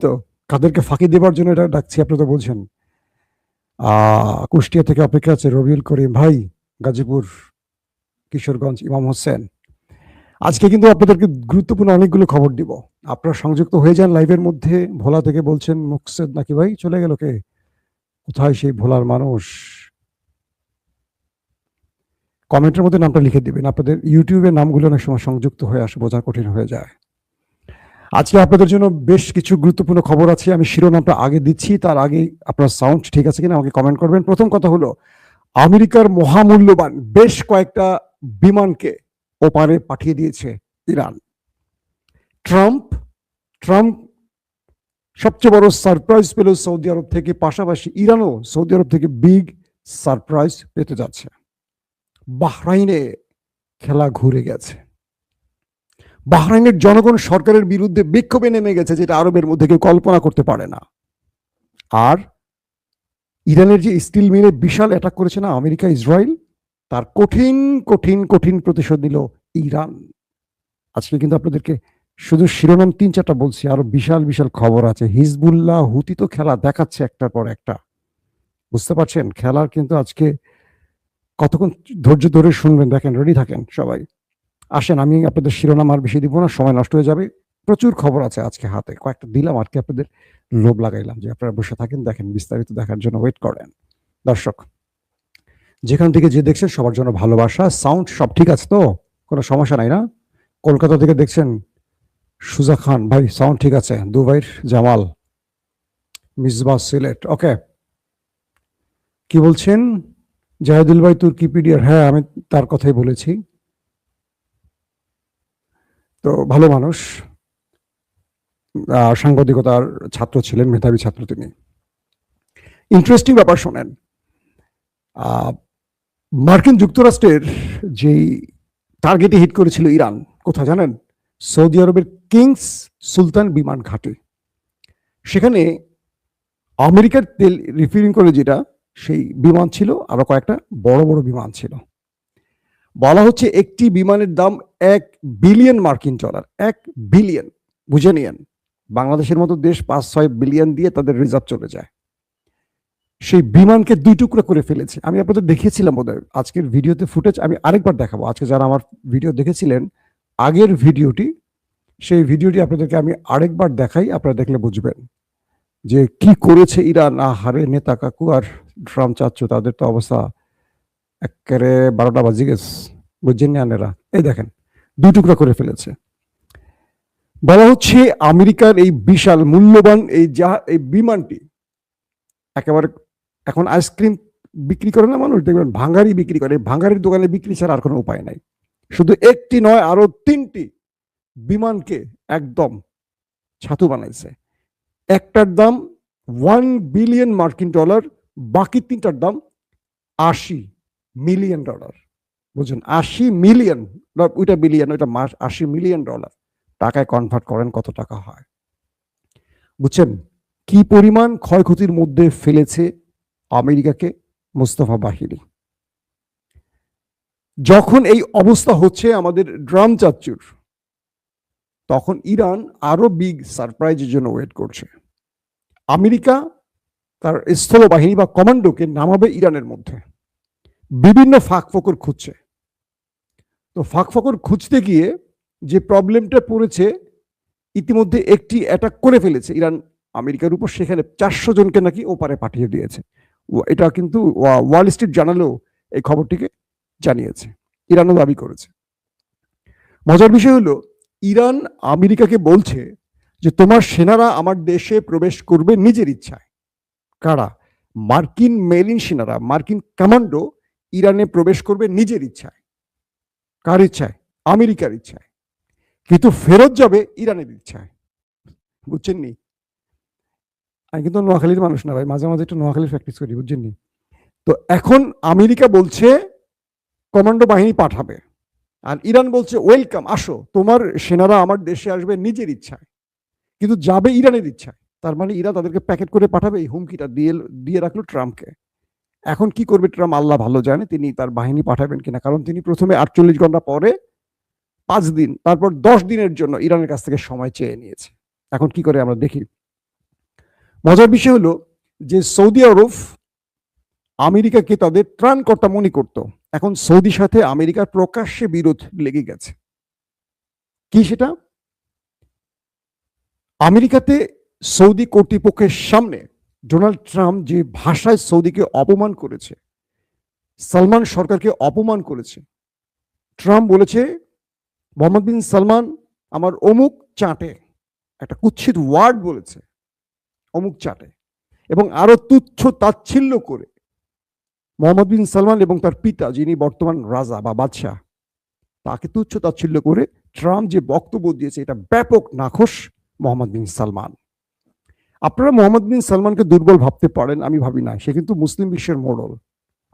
তো কাদেরকে ফাঁকি দেবার জন্য এটা ডাকছি আপনারা তো বলছেন। কুষ্টিয়া থেকে অপেক্ষা আছে রবিউল করিম ভাই, গাজীপুর, কিশোরগঞ্জ, ইমাম হোসেন। আজকে কিন্তু আপনাদেরকে গুরুত্বপূর্ণ অনেকগুলো খবর দিব। আপনারা সংযুক্ত হয়ে যান লাইভের মধ্যে। ভোলা থেকে বলছেন মুকসেদ নাকি ভাই, চলে গেল কে? কোথায় সেই ভোলার মানুষ? কমেন্টের মধ্যে নামটা লিখে দিবেন। আপনাদের ইউটিউবের নামগুলো অনেক সময় সংযুক্ত হয়ে আসে, বোঝা কঠিন হয়ে যায়। আজকে আপনাদের জন্য বেশ কিছু গুরুত্বপূর্ণ খবর আছে। আমি শিরোনামটা আগে দিচ্ছি, তার আগে আপনার সাউন্ড ঠিক আছে কিনা আমাকে কমেন্ট করবেন। প্রথম কথা হলো, আমেরিকার মহামূল্যবান বেশ কয়েকটা বিমানকে ওপারে পাঠিয়ে দিয়েছে ইরান। ট্রাম্প ট্রাম্প সবচেয়ে বড় সারপ্রাইজ পেল সৌদি আরব থেকে, পাশাপাশি ইরানও সৌদি আরব থেকে বিগ সারপ্রাইজ পেতে যাচ্ছে। বাহরাইনে খেলা ঘুরে গেছে। বাহরাইনের জনগণ সরকারের বিরুদ্ধে বিক্ষোভে নেমে গেছে, যেটা আরবের মধ্যে কেউ কল্পনা করতে পারে না। আর ইরানের যে স্টিল মিলে বিশাল অ্যাটাক করেছে না আমেরিকা ইসরায়েল, তার কঠিন কঠিন কঠিন প্রতিশোধ নিল ইরান। আজকে কিন্তু আপনাদেরকে শুধু শিরোনাম 3-4টা বলছি, আরো বিশাল বিশাল খবর আছে। হিজবুল্লাহ হুতি তো খেলা দেখাচ্ছে একটার পর একটা, বুঝতে পারছেন? খেলার কিন্তু আজকে কতক্ষণ ধৈর্য ধরে শুনবেন, দেখেন, রেডি থাকেন সবাই। আসেন, আমি আপনাদের শিরোনাম আর বেশি দিব না, সময় নষ্ট হয়ে যাবে। প্রচুর খবর আছে আজকে হাতে, কয়েকটা দিলাম আর কি, আপনাদের লোভ লাগাইলাম যে আপনারা বসে থাকেন, দেখেন, বিস্তারিত দেখার জন্য ওয়েট করেন। দর্শক যেখান থেকে যে দেখছেন সবার জন্য ভালোবাসা। সাউন্ড সব ঠিক আছে তো? কোনো সমস্যা নাই না? কলকাতা থেকে দেখছেন সুজা খান ভাই, সাউন্ড ঠিক আছে? দুবাইর জামাল, মিসবাহ সিলেট, ওকে। কি বলছেন জাহেদুল ভাই তুর্কিপিডিয়ার? হ্যাঁ, আমি তার কথাই বলেছি। তো ভালো মানুষ, সাংবাদিকতার ছাত্র ছিলেন, মেধাবী ছাত্র তিনি। ইন্টারেস্টিং ব্যাপার শোনেন, মার্কিন যুক্তরাষ্ট্রের যেই টার্গেটে হিট করেছিল ইরান, কোথায় জানেন? সৌদি আরবের কিংস সুলতান বিমান ঘাটে। সেখানে আমেরিকার তেল রিফিলিং করে যেটা, সেই বিমান ছিল, আরো কয়েকটা বড় বড় বিমান ছিল। বলা হচ্ছে একটি বিমানের দাম $1 বিলিয়ন মার্কিন ডলার। 1 বিলিয়ন, বুঝে নিয়েন। বাংলাদেশের মতো দেশ 5-6 বিলিয়ন দিয়ে তাদের রিজার্ভ চলে যায়। সেই বিমানকে 2 টুকরো করে ফেলেছে। আমি আপনাদের দেখিয়েছিলাম বোধহয় আজকের ভিডিওতে ফুটেজ, আমি আরেকবার দেখাবো। আজকে যারা আমার ভিডিও দেখেছিলেন আগের ভিডিওটি, সেই ভিডিওটি আপনাদেরকে আমি আরেকবার দেখাই, আপনারা দেখলে বুঝবেন যে কি করেছে ইরান। হারে নেতা কাকু আর ট্রাম্প চাচ্ছু, তাদের তো অবস্থা একেবারে 12টা বাজি গেছে, বুঝছেন আনেরা? এই দেখেন, 2 টুকরা করে ফেলেছে। বলা হচ্ছে আমেরিকার এই বিশাল মূল্যবান এই বিমানটি একেবারে, এখন আইসক্রিম বিক্রি করে না মানুষ, দেখবেন ভাঙ্গারি বিক্রি করে, ভাঙ্গারির দোকানে বিক্রি ছাড়া আর কোনো উপায় নাই। শুধু একটি নয়, আরো 3টি বিমানকে একদম ছাতু বানাইছে। একটার দাম $1 বিলিয়ন মার্কিন ডলার, বাকি 3টার দাম $80 মিলিয়ন। বুঝুন, 80 মিলিয়ন, ওইটা বিলিয়ন, ওইটা মাস, $80 মিলিয়ন টাকায় কনভার্ট করেন কত টাকা হয়, বুঝছেন? কি পরিমাণ ক্ষয়ক্ষতির মধ্যে ফেলেছে আমেরিকাকে মোস্তফা বাহিনী। যখন এই অবস্থা হচ্ছে আমাদের ড্রাম চাচ্চুর, তখন ইরান আরো বিগ সারপ্রাইজের জন্য ওয়েট করছে। আমেরিকা তার স্থল বাহিনী বা কমান্ডোকে নামাবে ইরানের মধ্যে, বিভিন্ন ফাঁক ফোকর খুঁজছে। তো ফাঁক ফোকর খুঁজতে গিয়ে যে প্রবলেমটা পড়েছে, ইতিমধ্যে একটি অ্যাটাক করে ফেলেছে ইরান আমেরিকার উপর, সেখানে 400 জনকে নাকি ওপারে পাঠিয়ে দিয়েছে। এটা কিন্তু ওয়াল স্ট্রিট জার্নালও এই খবরটিকে জানিয়েছে, ইরানও দাবি করেছে। মজার বিষয় হলো, ইরান আমেরিকাকে বলছে যে তোমার সেনারা আমার দেশে প্রবেশ করবে নিজের ইচ্ছায়। কারা? মার্কিন মেরিন সেনারা, মার্কিন কমান্ডো ইরানে প্রবেশ করবে নিজের ইচ্ছায়। কার ইচ্ছায়? আমেরিকার ইচ্ছায়, কিন্তু ফেরত যাবে ইরানের ইচ্ছায়, বুঝছেন নি? আমি কিন্তু নোয়াখালীর মানুষ না ভাই, মাঝে মাঝে একটু নোয়াখালীর প্র্যাকটিস করি, বুঝছেন নি? তো এখন আমেরিকা বলছে কমান্ডো বাহিনী পাঠাবে, আর ইরান বলছে ওয়েলকাম, আসো, তোমার সেনারা আমার দেশে আসবে নিজের ইচ্ছায়, কিন্তু যাবে ইরানের ইচ্ছায়। তার মানে ইরান তাদেরকে প্যাকেট করে পাঠাবে, এই হুমকিটা দিয়ে রাখলো ট্রাম্পকে। এখন কি করবে ট্রাম্প আল্লাহ ভালো জানে, তিনি তার বাহিনী পাঠাবেন কিনা। কারণ তিনি প্রথমে 48 ঘন্টা, পরে 5 দিন, তারপর 10 দিনের জন্য ইরানের কাছ থেকে সময় চেয়ে নিয়েছে। এখন কি করে আমরা দেখি। মজার বিষয় হলো যে সৌদি আরব আমেরিকাকে তাদের ত্রাণকর্তা মনে করত। এখন সৌদির সাথে আমেরিকার প্রকাশ্যে বিরোধ লেগে গেছে। কি সেটা? আমেরিকাতে সৌদি কর্তৃপক্ষের সামনে ডোনাল্ড ট্রাম্প যে ভাষায় সৌদিকে অপমান করেছে, সালমান সরকারকে অপমান করেছে। ট্রাম্প বলেছে মোহাম্মদ বিন সালমান আমার অমুক চাটে, একটা কুৎসিত ওয়ার্ড বলেছে, অমুক চাটে, এবং আরো তুচ্ছ তাচ্ছিল্য করে মোহাম্মদ বিন সালমান এবং তার পিতা, যিনি বর্তমান রাজা বা বাদশাহ, তাকে তুচ্ছ তাচ্ছিল্য করে ট্রাম্প যে বক্তব্য দিয়েছে এটা ব্যাপক নাখোশ মোহাম্মদ বিন সালমান। আপনারা মোহাম্মদ বিন সালমানকে দুর্বল ভাবতে পারেন, আমি ভাবি না। সে কিন্তু মুসলিম বিশ্বের মোড়ল।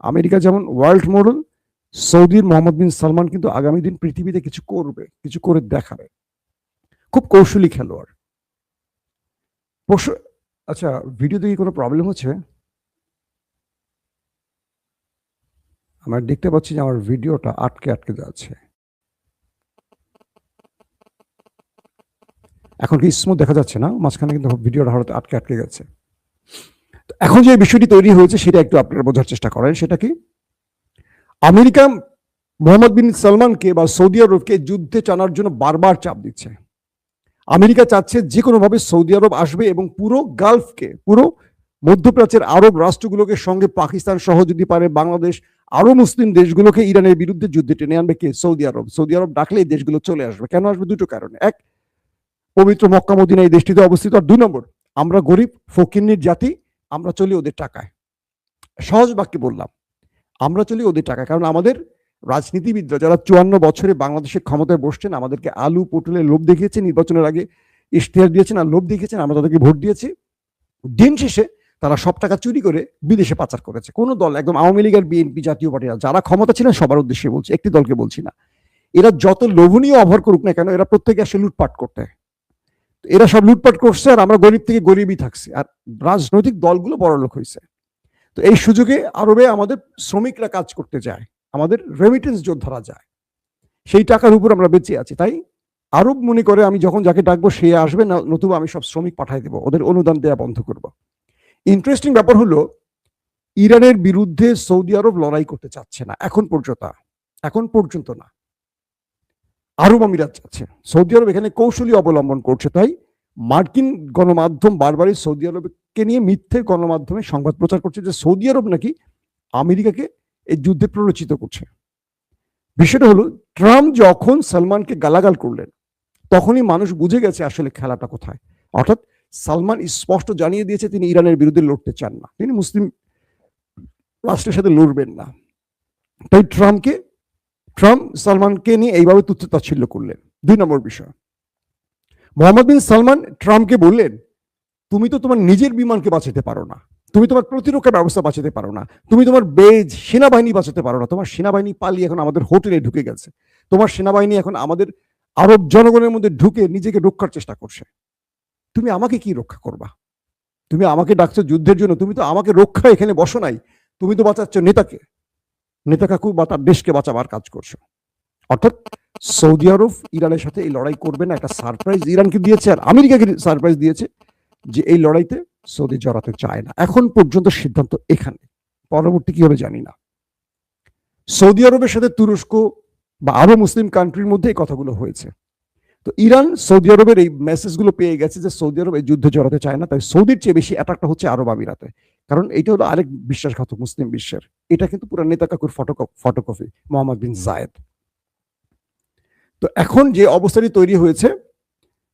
আমেরিকা যেমন ওয়ার্ল্ড মোড়ল, সৌদির মোহাম্মদ বিন সালমান কিন্তু আগামী দিন পৃথিবীতে কিছু করবে, কিছু করে দেখাবে। খুব কৌশলী খেলোয়াড়। আচ্ছা, ভিডিওতে কি কোনো প্রবলেম হচ্ছে? আমরা দেখতে পাচ্ছি যে আমার ভিডিওটা আটকে আটকে যাচ্ছে। এখন কি স্মুথ দেখা যাচ্ছে না? মাঝখানে কিন্তু ভিডিওটা হঠাৎ আটকে আটকে গেছে। এখন যে বিষয়টি তৈরি হয়েছে সেটা একটু আপনারা বোঝার চেষ্টা করেন। সেটা কি? আমেরিকা মোহাম্মদ বিন সালমানকে বা সৌদি আরবকে যুদ্ধে টানার জন্য বারবার চাপ দিচ্ছে। আমেরিকা চাচ্ছে যে কোনোভাবে সৌদি আরব আসবে এবং পুরো গালফকে, পুরো মধ্যপ্রাচ্যের আরব রাষ্ট্রগুলোকে, সঙ্গে পাকিস্তান সহ যদি পারে বাংলাদেশ, আরো মুসলিম দেশগুলোকে ইরানের বিরুদ্ধে যুদ্ধে টেনে আনবে কে? সৌদি আরব। সৌদি আরব ডাকলে এই দেশগুলো চলে আসবে। কেন আসবে? দুটো কারণে। এক, পবিত্র মক্কা মদিনা এই দেশটিতে অবস্থিত। আর দুই নম্বর, আমরা গরিব ফকিন্নির জাতি, আমরা চলি ওদের টাকায়। সহজ বাক্যে বললাম, আমরা চলি ওদের টাকায়। কারণ আমাদের রাজনীতিবিদরা যারা 54 বছরে বাংলাদেশের ক্ষমতায় বসছেন, আমাদেরকে আলু পটলের লোভ দেখিয়েছে, নির্বাচনের আগে ইশতেহার দিয়েছেন আর লোভ দেখিয়েছেন, আমরা তাদেরকে ভোট দিয়েছি। দিন শেষে তারা সব টাকা চুরি করে বিদেশে পাচার করেছে। কোন দল, একদম আওয়ামী লীগ আর বিএনপি জাতীয় পার্টিরা যারা ক্ষমতা ছিলেন, সবার উদ্দেশ্যে বলছি, একটি দলকে বলছি না, এরা যত লোভনীয় অফার করুক না কেন, এরা প্রত্যেকে আসে লুটপাট করতে। এরা সব লুটপাট করছে আর আমরা গরিব থেকে গরিবই থাকছি, আর রাজনৈতিক দলগুলো বড়লোক হয়েছে। তো এই সুযোগে আরবে আমাদের শ্রমিকরা কাজ করতে যায়, আমাদের রেমিটেন্স যোদ্ধারা যায়, সেই টাকার উপর আমরা বেঁচে আছি। তাই আরব মনে করে আমি যখন যাকে ডাকবো সে আসবে, না নতুবা আমি সব শ্রমিক পাঠাই দেবো, ওদের অনুদান দেওয়া বন্ধ করব। ইন্টারেস্টিং ব্যাপার হলো, ইরানের বিরুদ্ধে সৌদি আরব লড়াই করতে চাচ্ছে না এখন পর্যন্ত না। আরব আমিরাত চাচ্ছে, সৌদি আরব এখানে কৌশলী অবলম্বন করছে। তাই মার্কিন গণমাধ্যম বারবারই সৌদি আরবকে নিয়ে মিথ্যে গণমাধ্যমে সংবাদ প্রচার করছে যে সৌদি আরব নাকি আমেরিকাকে এই যুদ্ধে প্ররোচিত করছে। বিষয়টা হলো, ট্রাম্প যখন সালমানকে গালাগাল করলেন তখনই মানুষ বুঝে গেছে আসলে খেলাটা কোথায়। অর্থাৎ সালমান স্পষ্ট জানিয়ে দিয়েছে তিনি ইরানের বিরুদ্ধে লড়তে চান না, তিনি মুসলিম রাষ্ট্রের সাথে লড়বেন না। তাই ট্রাম্প সালমানকে নিয়ে এইভাবে তুচ্ছ তাচ্ছিল্য করলেন। দুই নম্বর বিষয়, মোহাম্মদ বিন সালমান ট্রাম্পকে বললেন, তুমি তো তোমার নিজের বিমানকে বাঁচাতে পারো না, তুমি তোমার প্রতিরক্ষা ব্যবস্থা বাঁচাতে পারো না, তুমি তোমার বেজ সেনাবাহিনী বাঁচাতে পারো না, তোমার সেনাবাহিনী পালিয়ে এখন আমাদের হোটেলে ঢুকে গেছে, তোমার সেনাবাহিনী এখন আমাদের আরব জনগণের মধ্যে ঢুকে নিজেকে রক্ষার চেষ্টা করছে, তুমি আমাকে কি রক্ষা করবা? তুমি আমাকে ডাকছো যুদ্ধের জন্য, তুমি তো আমাকে রক্ষা এখানে বসো নাই, তুমি তো বাঁচাচ্ছ নেতা কাকু বা তার দেশকে বাঁচাবার কাজ করছো। অর্থাৎ সৌদি আরব ইরানের সাথে এই লড়াই করবে না, একটা সারপ্রাইজ ইরানকে দিয়েছে আর আমেরিকাকে সারপ্রাইজ দিয়েছে যে এই লড়াইতে সৌদি জড়াতে চায় না। এখন পর্যন্ত সিদ্ধান্ত এখানে, পরবর্তী কি হবে জানি না। সৌদি আরবের সাথে তুরস্ক বা আরো মুসলিম কান্ট্রির মধ্যে এই কথাগুলো হয়েছে। তো ইরান সৌদি আরবের এই মেসেজগুলো পেয়ে গেছে যে সৌদি আরব এই যুদ্ধে জড়াতে চায় না, তাই সৌদির চেয়ে বেশি অ্যাটাকটা হচ্ছে আরব আমিরাতে। কারণ এটা হলো আরেক বিশ্বাসঘাতক মুসলিম বিশ্বের, এটা কিন্তু পুরো নেতা কাকুর ফটোকপি মোহাম্মদ বিন জায়েদ। তো এখন যে অবস্থাটি তৈরি হয়েছে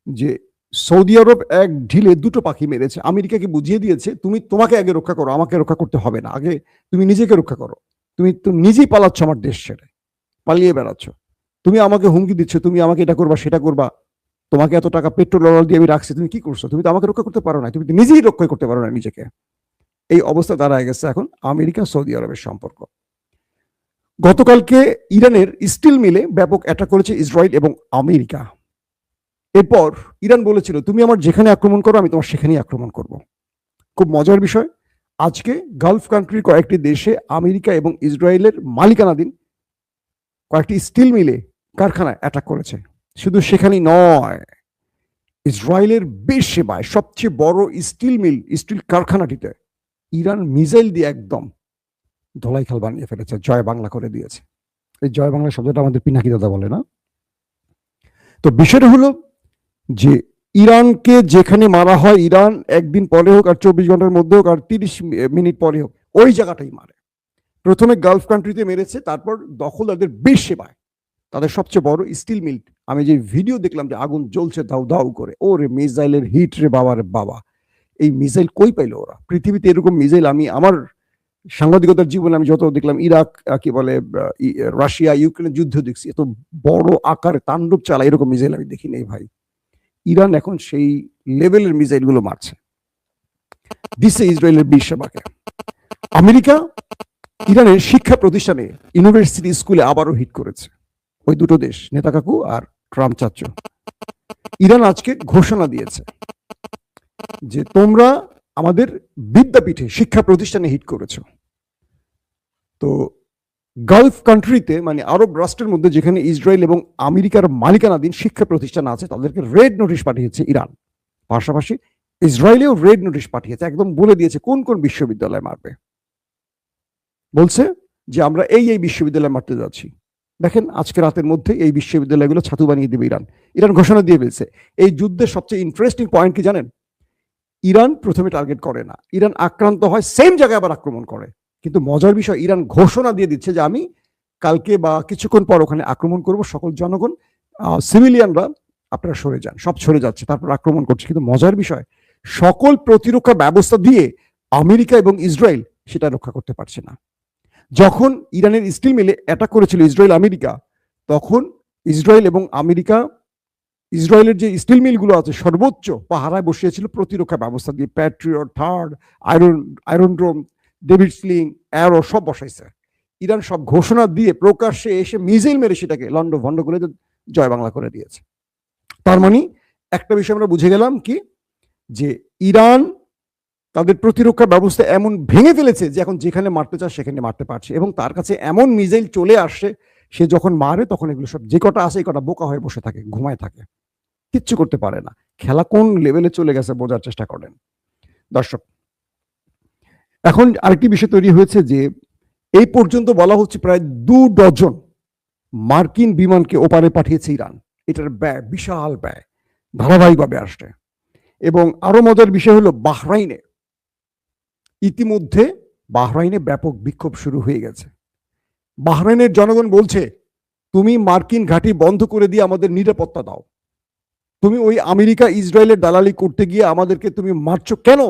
যে সৌদি আরব এক ঢিলে দুটো পাখি মেরেছে, আমেরিকাকে বুঝিয়ে দিয়েছে তুমি তোমাকে আগে রক্ষা করো, আমাকে রক্ষা করতে হবে না, আগে তুমি নিজেকে রক্ষা করো, তুমি তো নিজেই পালাচ্ছ, আমার দেশ ছেড়ে পালিয়ে বেড়াচ্ছ, তুমি আমাকে হুমকি দিচ্ছ, তুমি আমাকে এটা করবা সেটা করবা, তোমাকে এত টাকা পেট্রোল দিয়ে আমি রাখছি, তুমি কি করছো? তুমি তো আমাকে রক্ষা করতে পারো না, তুমি তো নিজেই রক্ষা করতে পারো না নিজেকে। এই অবস্থা দাঁড়ায় গেছে এখন আমেরিকা সৌদি আরবের সম্পর্ক। গতকালকে ইরানের স্টিল মিলে ব্যাপক অ্যাটাক করেছে ইসরায়েল এবং আমেরিকা। এরপর ইরান বলেছিল তুমি আমার যেখানে আক্রমণ করো আমি তোমার সেখানেই আক্রমণ করব। খুব মজার বিষয়, আজকে গালফ কান্ট্রির কয়েকটি দেশে আমেরিকা এবং ইসরায়েলের মালিকানাধীন কয়েকটি স্টিল মিলে কারখানায় অ্যাটাক করেছে। শুধু সেখানেই নয়, ইসরায়েলের বেশ সেবায় সবচেয়ে বড় স্টিল কারখানাটিতে ইরান মিসাইল দিয়ে একদম ধোলাইখাল বানিয়ে ফেলেছে, জয় বাংলা করে দিয়েছে। এই জয় বাংলা শব্দটা আমাদের পিনাকি দাদা বলে না? তো বিষয়টা হলো যে ইরানকে যেখানে মারা হয়, ইরান একদিন পরে হোক আর 24 ঘন্টার মধ্যে হোক আর 30 মিনিট পরে হোক, ওই জায়গাটাই মারে। প্রথমে গালফ কান্ট্রিতে মেরেছে, তারপর দখলদারদের বেশ সেবায় তাদের সবচেয়ে বড় স্টিল মিল। আমি যে ভিডিও দেখলাম যে আগুন জ্বলছে দাউ দাউ করে, ওরে মিসাইলের হিট রে বাবা রে বাবা। এই মিসাইল কই পাইলো ওরা? পৃথিবীতে এরকম মিসাইল আমি আমার সাংবাদিকতার জীবনে আমি যত দেখলাম, ইরাক কি বলে রাশিয়া ইউক্রেনের যুদ্ধ দেখছি, এত বড় আকারে তাণ্ডব চালা এরকম মিসাইল আমি দেখি নাই ভাই। ইরান এখন সেই লেভেলের মিসাইল গুলো মারছে, দিচ্ছে ইসরায়েলের বীর সেবাকে। আমেরিকা ইরানের শিক্ষা প্রতিষ্ঠানে, ইউনিভার্সিটি, স্কুলে আবারও হিট করেছে। ওই দুটো দেশ, নেতা কাকু আর ট্রাম্প চাচ্চু। ইরান আজকে ঘোষণা দিয়েছে যে তোমরা আমাদের বিদ্যাপীঠে, শিক্ষা প্রতিষ্ঠানে হিট করেছো। তো গালফ কান্ট্রিতে, মানে আরব রাষ্ট্রের মধ্যে যেখানে ইসরায়েল এবং আমেরিকার মালিকানাধীন শিক্ষা প্রতিষ্ঠান আছে, তাদেরকে রেড নোটিশ পাঠিয়েছে ইরান। পাশাপাশি ইসরায়েলেও রেড নোটিশ পাঠিয়েছে, একদম বলে দিয়েছে কোন কোন বিশ্ববিদ্যালয় মারবে। বলছে যে আমরা এই এই বিশ্ববিদ্যালয় মারতে যাচ্ছি। দেখেন আজকে রাতের মধ্যে এই বিশ্ববিদ্যালয়গুলো ছাতু বানিয়ে দেবে ইরান। ইরান ঘোষণা দিয়ে ফেলছে। এই যুদ্ধের সবচেয়ে ইন্টারেস্টিং পয়েন্ট কি জানেন? ইরান প্রথমে টার্গেট করে না, ইরান আক্রান্ত হয়, সেম জায়গায় আবার আক্রমণ করে। কিন্তু মজার বিষয়, ইরান ঘোষণা দিয়ে দিচ্ছে যে আমি কালকে বা কিছুক্ষণ পর ওখানে আক্রমণ করব, সকল জনগণ, সিভিলিয়ানরা আপনারা সরে যান। সব সরে যাচ্ছে, তারপর আক্রমণ করছে। কিন্তু মজার বিষয়, সকল প্রতিরক্ষা ব্যবস্থা দিয়ে আমেরিকা এবং ইসরায়েল সেটা রক্ষা করতে পারছে না। যখন ইরানের স্টিল মিলে অ্যাটাক করেছিল ইসরায়েল আমেরিকা, তখন ইসরায়েল এবং আমেরিকা, ইসরায়েলের যে স্টিল মিলগুলো আছে সর্বোচ্চ পাহারায় বসিয়েছিল প্রতিরক্ষা ব্যবস্থা দিয়ে, Patriot, THAAD, Iron Dome, David Sling, Arrow সব বসাইছে। ইরান সব ঘোষণা দিয়ে প্রকাশ্যে এসে মিসাইল মেরে সেটাকে লন্ড ভন্ড করে জয় বাংলা করে দিয়েছে। তার মানে একটা বিষয় আমরা বুঝে গেলাম কি, যে ইরান তাদের প্রতিরক্ষা ব্যবস্থা এমন ভেঙে ফেলেছে যে এখন যেখানে মারতে চায় সেখানে মারতে পারছে, এবং তার কাছে এমন মিসাইল চলে আসছে, সে যখন মারে তখন এগুলো সব, যে কটা আছে এই কটা বোকা হয়ে বসে থাকে, ঘুমায় থাকে, কিচ্ছু করতে পারে না। খেলা কোন লেভেলে চলে গেছে বোঝার চেষ্টা করেন দর্শক। এখন আরেকটি বিষয় তৈরি হয়েছে যে এই পর্যন্ত বলা হচ্ছে প্রায় 2 ডজন মার্কিন বিমানকে ওপারে পাঠিয়েছে ইরান। এটার ব্যয়, বিশাল ব্যয়, ধারাবাহিকভাবে আসছে। এবং আরো মজার বিষয় হলো বাহরাইনে, ইতিমধ্যে বাহরাইনে ব্যাপক বিক্ষোভ শুরু হয়ে গেছে। বাহরাইনের জনগণ বলছে তুমি মার্কিন ঘাঁটি বন্ধ করে দিয়ে আমাদের নিরাপত্তা দাও, তুমি ওই আমেরিকা ইসরায়েলের দালালি করতে গিয়ে আমাদেরকে তুমি মারছো কেন?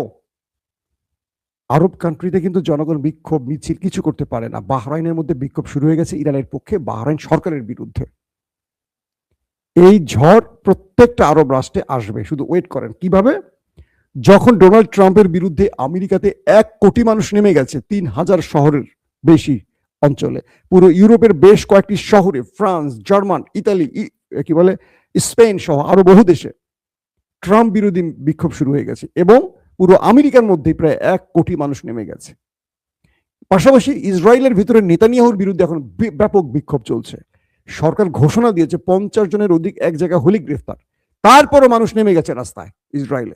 আরব কান্ট্রিতে কিন্তু জনগণ বিক্ষোভ মিছিল কিছু করতে পারে না। বাহরাইনের মধ্যে বিক্ষোভ শুরু হয়ে গেছে ইরানের পক্ষে, বাহরাইন সরকারের বিরুদ্ধে। এই ঝড় প্রত্যেকটা আরব রাষ্ট্রে আসবে, শুধু ওয়েট করেন। কিভাবে? যখন ডোনাল্ড ট্রাম্পের বিরুদ্ধে আমেরিকাতে 1 কোটি মানুষ নেমে গেছে 3000 শহরের বেশি অঞ্চলে, পুরো ইউরোপের বেশ কয়েকটি শহরে, ফ্রান্স, জার্মান, ইতালি, কি বলে স্পেন সহ আরো বহু দেশে ট্রাম্প বিরোধী বিক্ষোভ শুরু হয়ে গেছে, এবং পুরো আমেরিকার মধ্যে প্রায় 1 কোটি মানুষ নেমে গেছে। পাশাপাশি ইসরায়েলের ভিতরে নেতানিয়াহুর বিরুদ্ধে এখন ব্যাপক বিক্ষোভ চলছে। সরকার ঘোষণা দিয়েছে 50 জনের অধিক এক জায়গায় হলি গ্রেফতার। তারপরও মানুষ নেমে গেছে রাস্তায়। ইসরায়েলে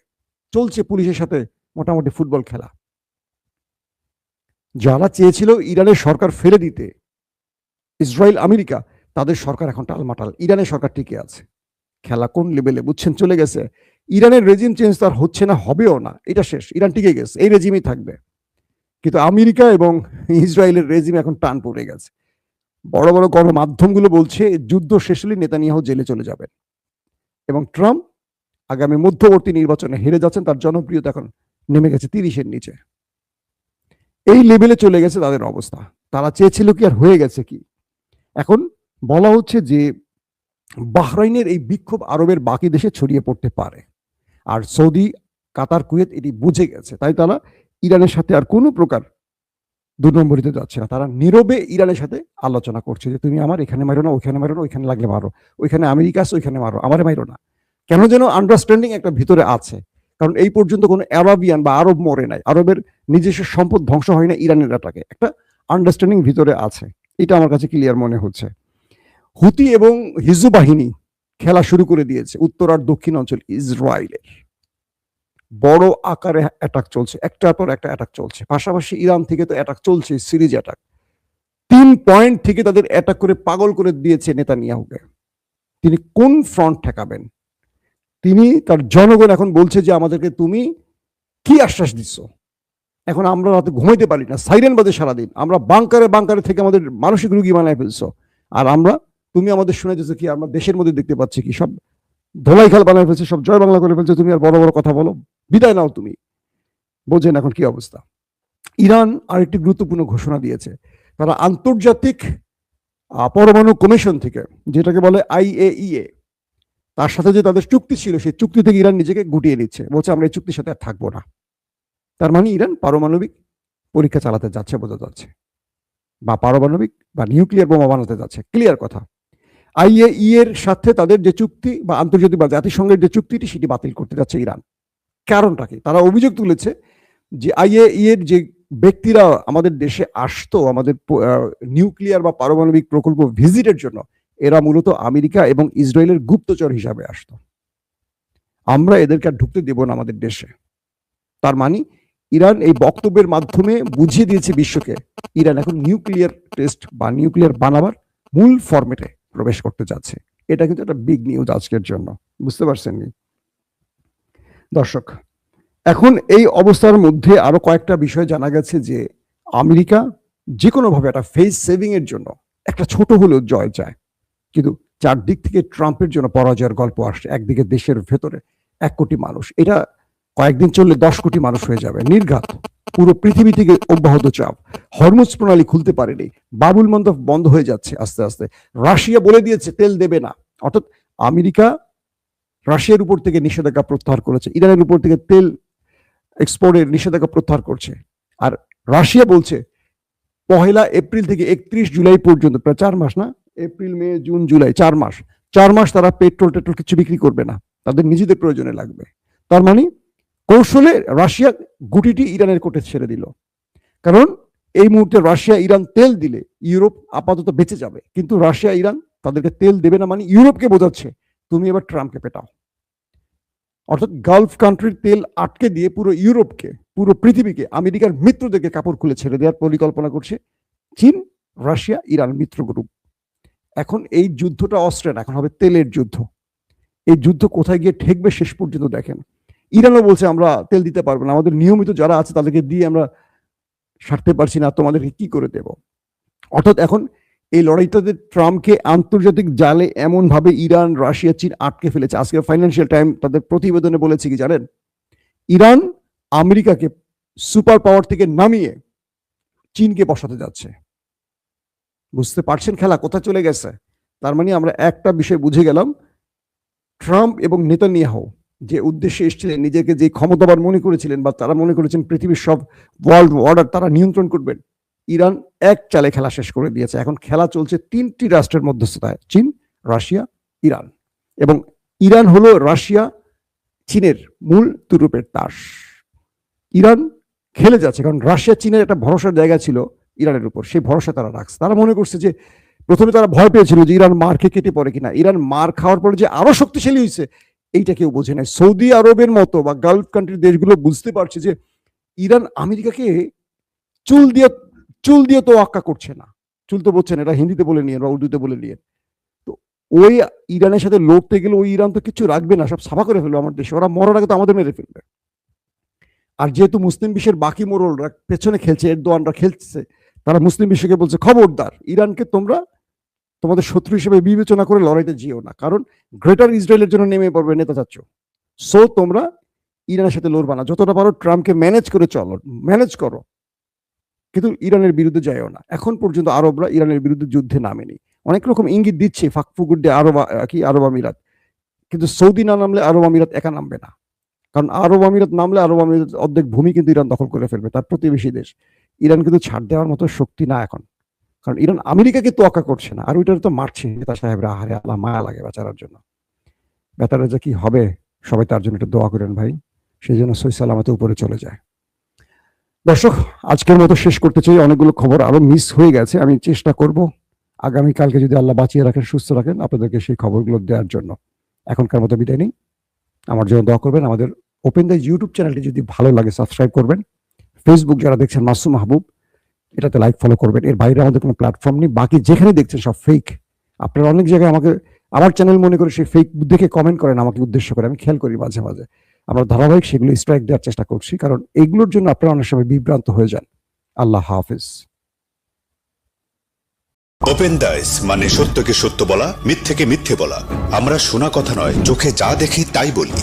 চলছে পুলিশের সাথে মোটামুটি ফুটবল খেলা। যারা চেয়েছিল ইরানের সরকার ফেলে দিতে, ইসরায়েল আমেরিকা, তাদের সরকার এখন টালমাটাল। ইরানের সরকার টিকে আছে। খেলা কোন লেভেলে বুঝছেন চলে গেছে। ইরানের রেজিম চেঞ্জ তার হচ্ছে না, হবেও না, এটা শেষ। ইরান টিকে গেছে, এই রেজিমই থাকবে। কিন্তু আমেরিকা এবং ইসরায়েলের রেজিম এখন টান পড়ে গেছে। বড় বড় গণমাধ্যমগুলো বলছে যুদ্ধ শেষ হলে নেতানিয়াহু জেলে চলে যাবেন, এবং ট্রাম্প আগামী মধ্যবর্তী নির্বাচনে হেরে যাচ্ছেন। তার জনপ্রিয়তা এখন নেমে গেছে 30-এর নিচে। এই লেভেলে চলে গেছে তাদের অবস্থা। তারা চেয়েছিল কি আর হয়ে গেছে কি। এখন বলা হচ্ছে যে বাহরাইনের এই বিক্ষোভ আরবের বাকি দেশে ছড়িয়ে পড়তে পারে, আর সৌদি, কাতার, কুয়েত এটি বুঝে গেছে। তাই তারা ইরানের সাথে আর কোনো প্রকার 2 নম্বরিতে যাচ্ছে না। তারা নীরবে ইরানের সাথে আলোচনা করছে যে তুমি আমার এখানে মারো না, ওইখানে মারো না, ওইখানে লাগলে মারো, ওইখানে আমেরিকা আছে ওইখানে মারো, আমারে মারো না। কেন যেন আন্ডারস্ট্যান্ডিং একটা ভিতরে আছে, কারণ এই পর্যন্ত কোনো আরবিয়ান বা আরব মরে নাই, আরবের নিজস্ব সম্পদ ধ্বংস হয় না ইরানের অ্যাটাকে, একটা আন্ডারস্ট্যান্ডিং ভিতরে আছে। এটা আমার কাছে ক্লিয়ার মনে হচ্ছে। হুতি এবং হিজবুল বাহিনী খেলা শুরু করে দিয়েছে উত্তর আর দক্ষিণ অঞ্চল ইসরায়েলের। বড় আকারে অ্যাটাক চলছে, একটার পর একটা অ্যাটাক চলছে। পাশাপাশি ইরান থেকে তো অ্যাটাক চলছে, সিরিজ অ্যাটাক। 3 পয়েন্ট থেকে তাদের অ্যাটাক করে পাগল করে দিয়েছে নেতানিয়াহুকে। তিনি কোন ফ্রন্ট ঠেকাবেন? তিনি তার জনগণ এখন বলছে যে আমাদেরকে তুমি কি আশ্বাস দিচ্ছ? এখন আমরা রাতে ঘুমাইতে পারি না, সাইরেন বাজে সারাদিন, আমরা বাংকারে বাংকারে থেকে আমাদের মানসিক রুগী বানায় ফেলছো। আর আমরা, তুমি আমাদের শুনে দিচ্ছ কি? আমরা দেশের মধ্যে দেখতে পাচ্ছি কি সব ধোলাই খাল বানায় ফেলছে, সব জয় বাংলা করে ফেলছে। তুমি আর বড় বড় কথা বলো, বিদায় নাও তুমি। বোঝেন এখন কি অবস্থা। ইরান আরেকটি গুরুত্বপূর্ণ ঘোষণা দিয়েছে। তারা আন্তর্জাতিক পরমাণু কমিশন থেকে, যেটাকে বলে IAEA, তার সাথে যে তাদের চুক্তি ছিল, সেই চুক্তি থেকে ইরান নিজেকে গুটিয়ে নিচ্ছে, বলছে আমরা এই চুক্তির সাথে আর থাকবো না। তার মানে ইরান পারমাণবিক পরীক্ষা চালাতে যাচ্ছে, বোঝা যাচ্ছে, বা পারমাণবিক বা নিউক্লিয়ার বোমা বানাতে যাচ্ছে, ক্লিয়ার কথা। IAEA এর সাথে তাদের যে চুক্তি বা আন্তর্জাতিক বা জাতিসংঘের যে চুক্তিটি, সেটি বাতিল করতে যাচ্ছে ইরান। কারণটা কি? তারা অভিযোগ তুলেছে যে IAEA এর যে ব্যক্তিরা আমাদের দেশে আসতো আমাদের নিউক্লিয়ার বা পারমাণবিক প্রকল্প ভিজিটের জন্য, এরা মূলত আমেরিকা এবং ইসরায়েলের গুপ্তচর হিসাবে আসতো। আমরা এদেরকে আর ঢুকতে দেব না আমাদের দেশে। তার মানে ইরান এই বক্তব্যের মাধ্যমে বুঝিয়ে দিয়েছে বিশ্বকে, ইরান এখন নিউক্লিয়ার টেস্ট বা নিউক্লিয়ার বানাবার মূল ফরম্যাটে প্রবেশ করতে যাচ্ছে। এটা কিন্তু একটা বিগ নিউজ আজকের জন্য, বুঝতে পারছেন? দর্শক, এখন এই অবস্থার মধ্যে আরো কয়েকটা বিষয় জানা গেছে যে আমেরিকা যে কোনো ভাবে একটা ফেস সেভিং এর জন্য একটা ছোট হলেও জয় চায়, কিন্তু চারদিক থেকে ট্রাম্পের জন্য পরাজয়ের গল্প আসছে। একদিকে দেশের ভেতরে 1 কোটি মানুষ, এটা কয়েকদিন চললে 10 কোটি মানুষ হয়ে যাবে, নির্ঘাত। পুরো পৃথিবী থেকে অব্যাহত চাপ, হরমুজ প্রণালী খুলতে পারেনি, বাবুল মন্দব বন্ধ হয়ে যাচ্ছে আস্তে আস্তে। রাশিয়া বলে দিয়েছে তেল দেবে না, অর্থাৎ আমেরিকা রাশিয়ার উপর থেকে নিষেধাজ্ঞা প্রত্যাহার করেছে, ইরানের উপর থেকে তেল এক্সপোর্টের নিষেধাজ্ঞা প্রত্যাহার করছে। আর রাশিয়া বলছে 1 এপ্রিল থেকে 31 জুলাই পর্যন্ত, প্রায় 4 মাস, না? এপ্রিল, মে, জুন, জুলাই, 4 মাস তারা পেট্রোল কিছু বিক্রি করবে না, তাদের নিজেদের প্রয়োজনে লাগবে। তার মানে কৌশলে রাশিয়া গুটিটি ইরানের কোর্টে ছেড়ে দিল। কারণ এই মুহূর্তে রাশিয়া ইরান তেল দিলে ইউরোপ আপাতত বেঁচে যাবে, কিন্তু রাশিয়া ইরান তাদেরকে তেল দেবে না, মানে ইউরোপকে বোঝাচ্ছে তুমি এবার ট্রাম্পকে পেটাও। অর্থাৎ গালফ কান্ট্রির তেল আটকে দিয়ে পুরো ইউরোপকে, পুরো পৃথিবীকে, আমেরিকার মিত্রদেরকে কাপড় খুলে ছেড়ে দেওয়ার পরিকল্পনা করছে চীন, রাশিয়া, ইরান মিত্র গ্রুপ। এখন এই যুদ্ধটা অস্ত্রের, এখন হবে তেলের যুদ্ধ। এই যুদ্ধ কোথায় গিয়ে ঠেকবে শেষ পর্যন্ত দেখেন। ইরানও বলছে আমরা তেল দিতে পারবো না, আমাদের নিয়মিত যারা আছে তাদেরকে দিয়ে আমরা সারতে পারছি না, তোমাদেরকে কি করে দেব। অর্থাৎ এখন এই লড়াইটাতে ট্রাম্পকে আন্তর্জাতিক জালে এমন ভাবে ইরান, রাশিয়া, চীন আটকে ফেলেছে। আজকে ফাইন্যান্সিয়াল টাইম তাদের প্রতিবেদনে বলেছে কি জানেন? ইরান আমেরিকাকে সুপার পাওয়ার থেকে নামিয়ে চীনকে বসাতে যাচ্ছে। বুঝতে পারছেন খেলা কোথায় চলে গেছে? তার মানে আমরা একটা বিষয় বুঝে গেলাম, ট্রাম্প এবং নেতানিয়াহু যে উদ্দেশ্যে এসেছিলেন, নিজেকে যে ক্ষমতাবান মনে করেছিলেন, বা তারা মনে করেছেন পৃথিবীর সব ওয়ার্ল্ড অর্ডার তারা নিয়ন্ত্রণ করবেন, ইরান এক চালে খেলা শেষ করে দিয়েছে। এখন খেলা চলছে 3টি রাষ্ট্রের মধ্যস্থতায়, চীন, রাশিয়া, ইরান। এবং ইরান হলো রাশিয়া, চীনের মূল তুরুপের তাস। ইরান খেলে যাচ্ছে, কারণ রাশিয়া, চীনের একটা ভরসার জায়গা ছিল ইরানের উপর, সেই ভরসা তারা রাখছে। তারা মনে করছে যে, প্রথমে তারা ভয় পেয়েছিল যে ইরান মার খেয়ে কেটে পড়ে কিনা। ইরান মার খাওয়ার পরে যে আরো শক্তিশালী হয়েছে, এইটা কেউ বোঝে নাই। সৌদি আরবের মতো বা গালফ কান্ট্রির দেশগুলো বুঝতে পারছে যে ইরান আমেরিকাকে চুল দিয়ে তো আক্কা করছে না। চুল তো বলছেন, এটা হিন্দিতে বলে নিয়ে বা উর্দুতে বলে নিয়ে। তো ওই ইরানের সাথে লড়তে গেলে ওই ইরান তো কিছু রাখবে না, সব সাফা করে ফেলবে আমার দেশে। ওরা মরার আগে তো আমাদের মেরে ফেলবে। আর যেহেতু মুসলিম বিশ্বের বাকি মোড়লরা পেছনে খেলছে, এরদোয়ানরা খেলছে, তারা মুসলিম বিশ্বকে বলছে খবরদার, ইরানকে তোমরা তোমাদের শত্রু হিসেবে বিবেচনা করে লড়াইতে যেও না, কারণ গ্রেটার ইসরায়েলের জন্য নেমে পড়বে নেতা চাচ্ছ। সো তোমরা ইরানের সাথে লড়বা না, যতটা পারো ট্রাম্পকে ম্যানেজ করে চলো, ম্যানেজ করো, কিন্তু ইরানের বিরুদ্ধে যায়ও না। এখন পর্যন্ত আরবরা ইরানের বিরুদ্ধে যুদ্ধে নামেনি। অনেক রকম ইঙ্গিত দিচ্ছে ফাকফুকুর দিয়ে আরব আমিরাত, কিন্তু সৌদি না নামলে আরব আমিরাত একা নামবে না। কারণ আরব আমিরাত নামলে আরব আমিরাত অর্ধেক ভূমি কিন্তু ইরান দখল করে ফেলবে, তার প্রতিবেশী দেশ। ইরান কিন্তু ছাড় দেওয়ার মতো শক্তি না এখন, কারণ ইরান আমেরিকাকে তোয়াক্কা করছে না, আর ওইটার তো মারছে নেতা সাহেবরা। আহারে আল্লাহ, মায়া লাগে বেচারার জন্য। বেচারা যে কি হবে, সবাই তার জন্য একটু দোয়া করেন ভাই, সেই জন্য সহি সালামতে উপরে চলে যায়। দর্শক, আজকের মতো শেষ করতে চাই। অনেকগুলো খবর আরো মিস হয়ে গেছে, আমি চেষ্টা করব আগামীকালকে যদি আল্লাহ বাঁচিয়ে রাখেন, সুস্থ রাখেন, আপনাদেরকে সেই খবরগুলো দেওয়ার জন্য। এখনকার মতো বিদায় নেই। আমার জন্য দোয়া করবেন। আমাদের ওপেন দ্য ইউটিউব চ্যানেলটি যদি ভালো লাগে সাবস্ক্রাইব করবেন। ফেসবুক যারা দেখছেন মাসুম মাহবুব, এটাতে লাইক ফলো করবেন। এর বাইরে আমাদের কোনো প্ল্যাটফর্ম নেই। বাকি যেখানে দেখছেন সব ফেক। আপনারা অনেক জায়গায় আমাকে আমার চ্যানেল মনে করে সেই ফেক দেখে কমেন্ট করেন আমাকে উদ্দেশ্য করে। আমি খেয়াল করি মাঝে মাঝে। আমরা ধারাবাহিক সেগুলো স্ট্রাইক দেওয়ার চেষ্টা করছি, কারণ এগুলোর জন্য আপনারা অনেক সময় বিভ্রান্ত হয়ে যান। আল্লাহ হাফেজ। ওপেন দাইস মানে সত্যকে সত্য বলা, মিথ্যেকে মিথ্যে বলা। আমরা শোনা কথা নয়, চোখে যা দেখি তাই বলি।